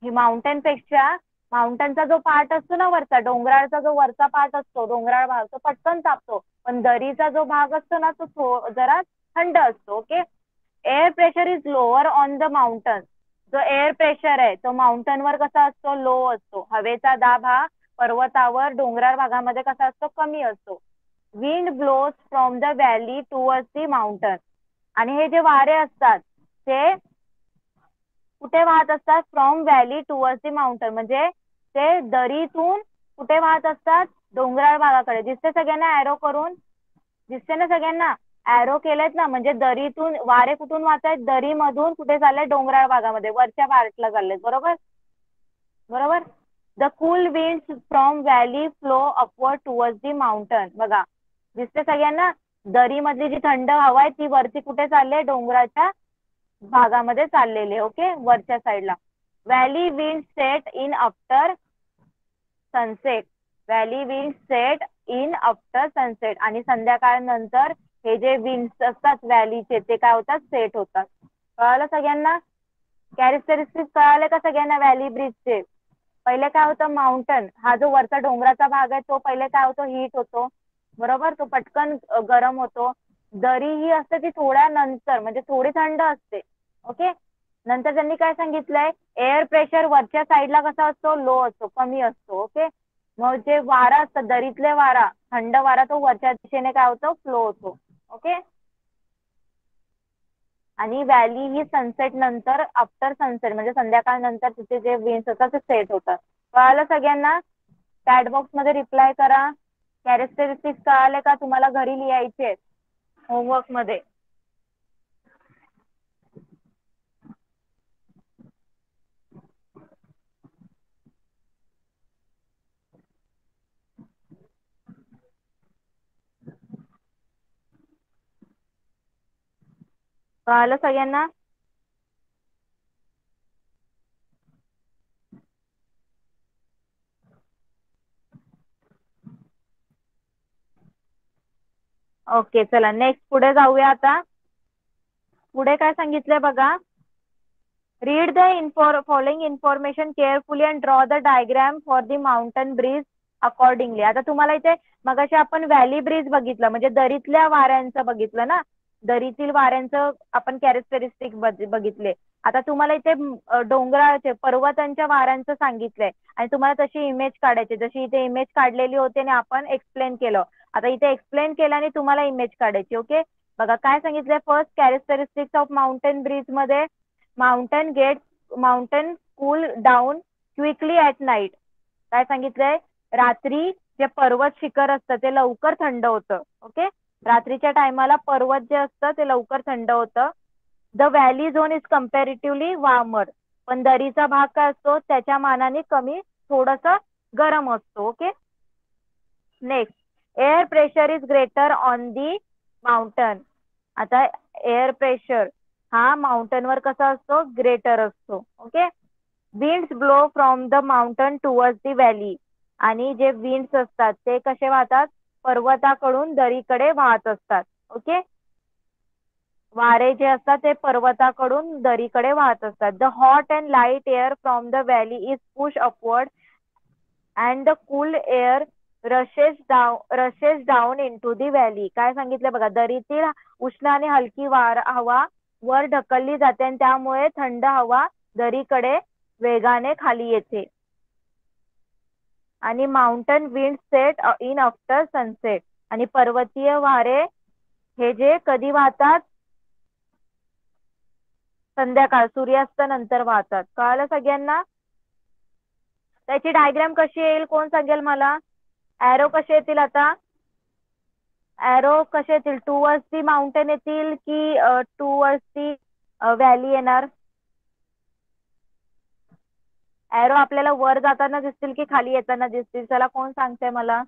ही माउंटेन पेक्षा, माउंटनचा जो पार्ट असतो ना वरचा, डोंगराळचा जो वरचा पार्ट असतो, डोंगराळ भाग, तो पटकन तापतो. पण दरीचा जो भाग असतो ना तो जरा थंड असतो. Okay, air pressure is lower on the mountain. जो एअर प्रेशर आहे तो माउंटनवर कसा असतो, लो असतो. हवेचा दाब हा पर्वतावर डोंगराळ भागामध्ये कसा असतो, कमी असतो. Wind blows from the valley towards the mountain. आणि हे जे वारे असतात ते कुठे वाहत असतात, from valley towards the mountain, म्हणजे ते दरीतून कुठे वाहत असतात, डोंगराळ भागाकडे. दिसते सगळ्यांना ऍरो करून, दिसते ना सगळ्यांना, ऍरो केलेत ना, म्हणजे दरीतून वारे कुठून वाहत आहेत, दरीमधून कुठे चालले, डोंगराळ भागामध्ये वरच्या पार्टला चाललेत. बरोबर बरोबर. The cool winds from valley flow upward towards the mountain. बघा दिसते सगळ्यांना, दरीमधली जी थंड हवा आहे ती वरती कुठे चालली, डोंगराच्या भागामध्ये चाललेले. ओके, वरच्या साईडला. Valley wind set in after sunset. Valley wind set in after sunset. आणि संध्याकाळ नंतर हे जे विंड्स असतात व्हॅलीचे ते काय होतात, सेट होतात. कळालं सगळ्यांना, कॅरेक्टरिस्टिक कळाले का सगळ्यांना व्हॅली ब्रिजचे. पहिले काय होतं, माउंटन हा जो वरचा डोंगराचा भाग आहे तो पहिले काय होतो, हीट होतो. बरोबर, तो पटकन गरम होतो. दरी ही असते ती थोड्या नंतर, म्हणजे थोडी थंड असते. ओके, नंतर त्यांनी काय सांगितलंय, एअर प्रेशर वरच्या साईडला कसा असतो, लो असतो, कमी असतो. ओके, मग जे वारा असतं दरीतले वारा, थंड वारा, तो वरच्या दिशेने काय होतो, फ्लो होतो. ओके, आणि व्हॅली ही सनसेट नंतर, आफ्टर सनसेट म्हणजे संध्याकाळ नंतर तिथे जे विंड्स असतात ते सेट होतात. कळालं सगळ्यांना, चॅट बॉक्स मध्ये रिप्लाय करा. कॅरेक्टरिस्टिक्स कळाले का तुम्हाला, घरी लिहायचे होमवर्क मध्ये. कळलं सगळ्यांना? ओके चला नेक्स्ट पुढे जाऊया आता. पुढे काय सांगितलंय बघा. Read the following information carefully and draw the diagram for the mountain breeze accordingly. आता तुम्हाला इथे मगाशी आपण व्हॅली ब्रीज बघितलं म्हणजे दरीतल्या वाऱ्यांचं बघितलं ना. दरीतील वाऱ्यांचं आपण कॅरेक्टरिस्टिक बघितले. आता तुम्हाला इथे डोंगराचे पर्वतांच्या वाऱ्यांचं सांगितलंय आणि तुम्हाला तशी इमेज काढायची. जशी इथे इमेज काढलेली होती आणि आपण एक्सप्लेन केलं. आता इथे एक्सप्लेन केल्याने तुम्हाला इमेज काढायची. ओके बघा काय सांगितलंय. First characteristics of mountain breeze मध्ये mountain cool down quickly at night. काय सांगितलंय. रात्री जे पर्वत शिखर असतं ते लवकर थंड होतं. ओके रात्रीच्या टायमाला पर्वत जे असतं ते लवकर थंड होतं. The valley zone is comparatively warmer. पण दरीचा भाग काय असतो त्याच्या मानाने कमी थोडस गरम असतो. Okay next air pressure is greater on the mountain. आता एअर प्रेशर हा माउंटन वर कसा असतो ग्रेटर असतो. Okay winds blow from the mountain towards the valley. आणि जे विंड्स असतात ते कसे वाहतात पर्वताकडून दरीकडे वाहत असतात. ओके वारे जे असतात ते पर्वताकडून दरीकडे वाहत असतात. The hot and light air from the valley is push upward and the cool air rashes down into the valley. काय सांगितलं बघा. दरीतील उष्ण आणि हलकी हवा वर ढकलली जाते आणि त्यामुळे थंड हवा दरीकडे वेगाने खाली येते. आणि mountain wind set in after sunset. आणि पर्वतीय वारे हे जे कधी वाहतात संध्याकाळ सूर्यास्त नंतर वाहतात. कळलं सगळ्यांना. त्याची डायग्राम कशी येईल कोण सांगेल मला. एरो कसे येतील. आता एरो कसे येतील टुवर्ड्स दी माउंटेन येतील की टुवर्ड्स दी व्हॅली येणार. एरो आपल्याला वर जाताना दिसतील की खाली येताना दिसतील. चला कोण सांगते मला.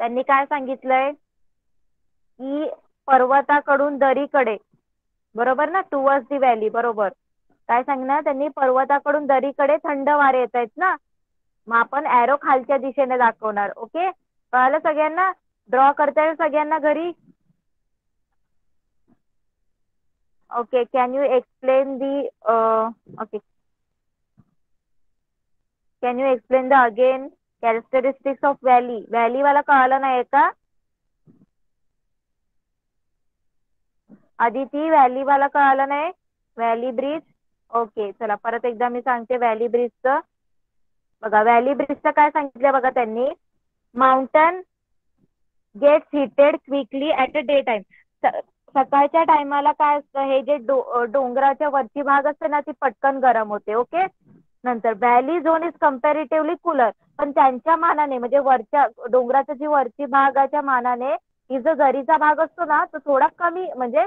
त्यांनी काय सांगितलंय की पर्वताकडून दरीकडे बरोबर ना टुवर्ड्स दी व्हॅली बरोबर. काय सांगणार त्यांनी पर्वताकडून दरीकडे थंड वारे येत आहेत ना. मग आपण एरो खालच्या दिशेने दाखवणार. ओके कळलं सगळ्यांना. ड्रॉ करता येईल सगळ्यांना घरी. Okay can you explain the okay can you explain the again characteristics of valley. Valley वाला कळालं नाही का आदिती. व्हॅली वाला कळालं नाही. Valley bridge. ओके चला परत एकदा मी सांगते व्हॅली ब्रिजचं. बघा व्हॅली ब्रिजचं काय सांगितलं बघा त्यांनी. Mountain gets heated quickly at a day time. सकाळच्या टायमाला काय असतं हे जे डोंगराच्या वरची भाग असते ना ती पटकन गरम होते. ओके नंतर valley zone is comparatively cooler. पण त्यांच्या मानाने म्हणजे वरच्या डोंगराच्या जी वरची भागाच्या मानाने ही जो दरीचा भाग असतो ना तो थोडा कमी म्हणजे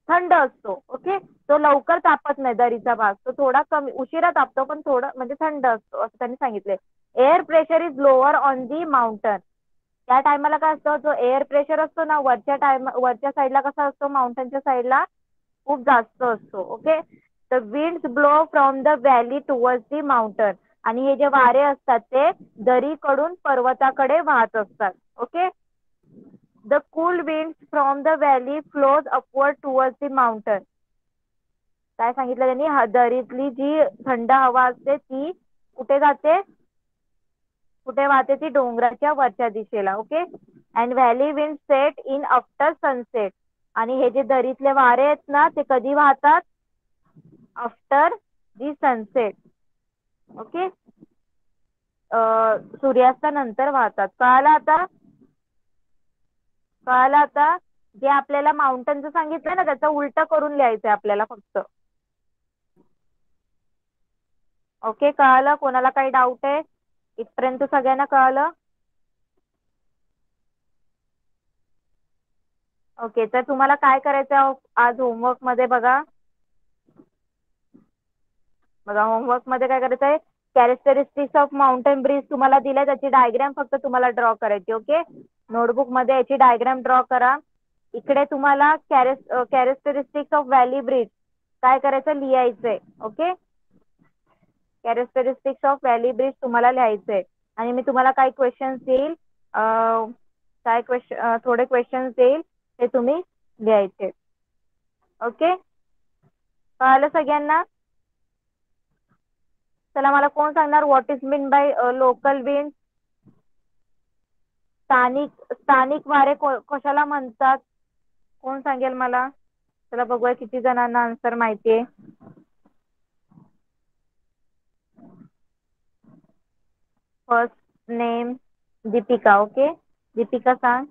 थंड असतो. ओके तो लवकर तापत नाही दरीचा भाग. तो थोडा कमी उशिरा तापतो पण थोडं म्हणजे थंड असतो असं त्यांनी सांगितले. Air pressure is lower on the mountain. त्या टायमाला काय असतं जो एअर प्रेशर असतो ना वरच्या साईडला कसा असतो माउंटनच्या साईडला खूप जास्त असतो. Okay the winds blow from the valley towards the mountain. आणि हे जे वारे असतात ते दरीकडून पर्वताकडे वाहत असतात. Okay the cool winds from the valley flows upward towards the mountain. काय सांगितलं त्यांनी दरीतली जी थंड हवा असते ती कुठे जाते कुठे वाहते ती डोंगराच्या वरच्या दिशेला. Okay and valley wind set in after sunset. आणि हे जे दरीतले वारे आहेत ना ते कधी वाहतात आफ्टर दी सनसेट. ओके सूर्यास्तानंतर वाहतात. कळालं आता. कळालं आता. जे आपल्याला माउंटनचं सांगितलं ना त्याचं उलट करून लिहायचंय आपल्याला फक्त. ओके कळालं. कोणाला काही डाऊट आहे इथपर्यंत सगळ्यांना कळालं. ओके तर तुम्हाला काय करायचं आज होमवर्क मध्ये बघा. होमवर्क मध्ये काय करायचंय कॅरेक्टरिस्टिक्स ऑफ माउंटेन ब्रिज तुम्हाला दिल्या त्याची डायग्राम फक्त तुम्हाला ड्रॉ करायची. ओके नोटबुक मध्ये याची डायग्राम ड्रॉ करा. इकडे तुम्हाला कॅरेक्टरिस्टिक्स ऑफ व्हॅली ब्रिज काय करायचं लिहायचंय. Okay, characteristics of valley bridge तुम्हाला लिहायचंय आणि मी तुम्हाला काही क्वेश्चन्स देईल, थोडे क्वेश्चन्स देईल ते तुम्ही लिहायचे. ओके, कळालं सगळ्यांना? चला मला कोण सांगणार what is mean by local wind? स्थानिक वारे कशाला म्हणतात? कोण सांगेल मला? चला बघूया किती जणांना आन्सर माहितीये. First name Deepika. Okay, Deepika सांग.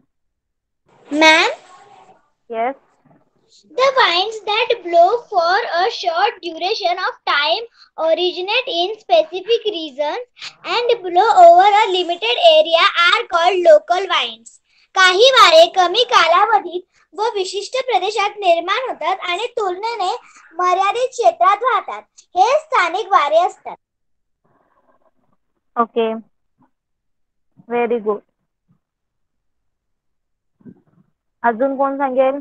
Ma'am, yes. the winds that blow for a short duration of time originate in specific regions and blow over a limited area are called local winds. काही वारे कमी कालावधीत व विशिष्ट प्रदेशात निर्माण होतात आणि तुलनेने मर्यादित क्षेत्रात वाहतात. हे स्थानिक वारे असतात. Okay, very good. अजून कोण सांगेल?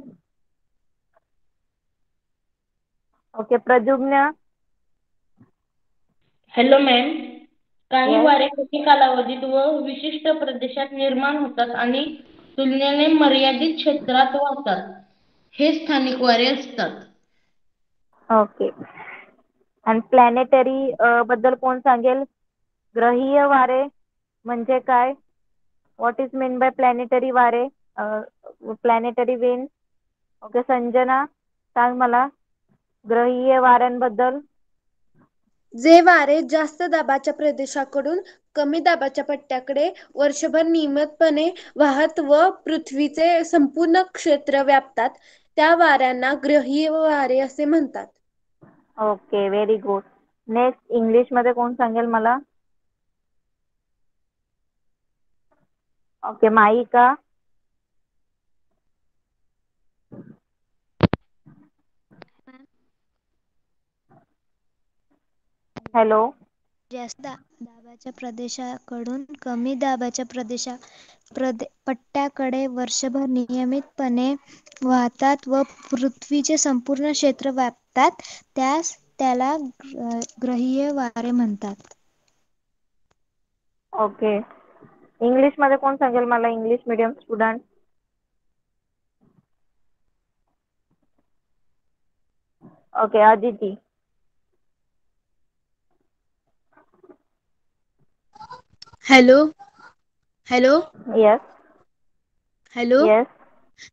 ओके, प्रद्युम्न. Hello ma'am. काही Yes. वारे कमी कालावधीत व विशिष्ट प्रदेशात निर्माण होतात आणि तुलनेने मर्यादित क्षेत्रात वाहतात. हे स्थानिक वारे असतात. ओके, आणि प्लॅनेटरी बद्दल कोण सांगेल? ग्रहीय वारे म्हणजे काय? What is mean by planetary वारे, प्लॅनेटरी विंड? ओके, संजना सांग मला ग्रहीय वाऱ्यांबद्दल. जे वारे जास्त दाबाच्या प्रदेशाकडून कमी दाबाच्या पट्ट्याकडे वर्षभर नियमितपणे वाहत व पृथ्वीचे संपूर्ण क्षेत्र व्यापतात त्या वाऱ्यांना ग्रहीय वारे असे म्हणतात. Okay, very good. Next English मध्ये कोण सांगेल मला? Okay, mica. हॅलो. जास्त दाबाच्या प्रदेशाकडून कमी दाबाच्या पट्ट्याकडे वर्षभर नियमितपणे वाहतात व पृथ्वीचे संपूर्ण क्षेत्र व्यापतात त्याला ग्रहीय वारे म्हणतात. ओके, इंग्लिश मध्ये कोण सांगेल मला? English medium student. Okay, Aditi. Hello hello yes. Hello. Yes.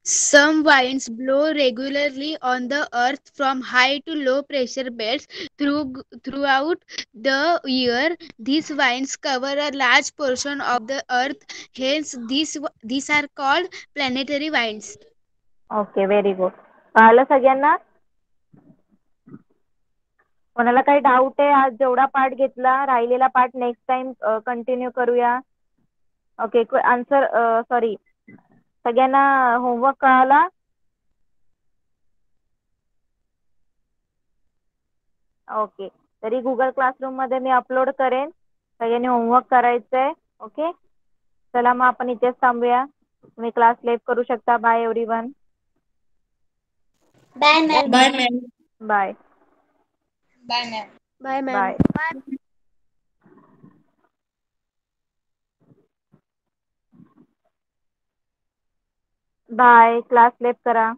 Some winds blow regularly on the earth from high to low pressure belts throughout the year. These winds cover a large portion of the earth. Hence, these are called planetary winds. Okay, very good. कळालं सगळ्यांना? कोणाला काही doubt आहे? आज जेवढा part घेतला राहिलेला part next time continue करूया. ओके, आन्सर सॉरी, सगळ्यांना होमवर्क कळाला? ओके, तरी गुगल क्लासरूम मध्ये मी अपलोड करेन. सगळ्यांनी होमवर्क करायचंय. ओके, चला मग आपण इथेच थांबूया. तुम्ही क्लास लेट करू शकता. Bye everyone. Bye ma'am. Bye ma'am. Bye. Bye ma'am. Bye, ma'am. Bye. Bye. Class late करा.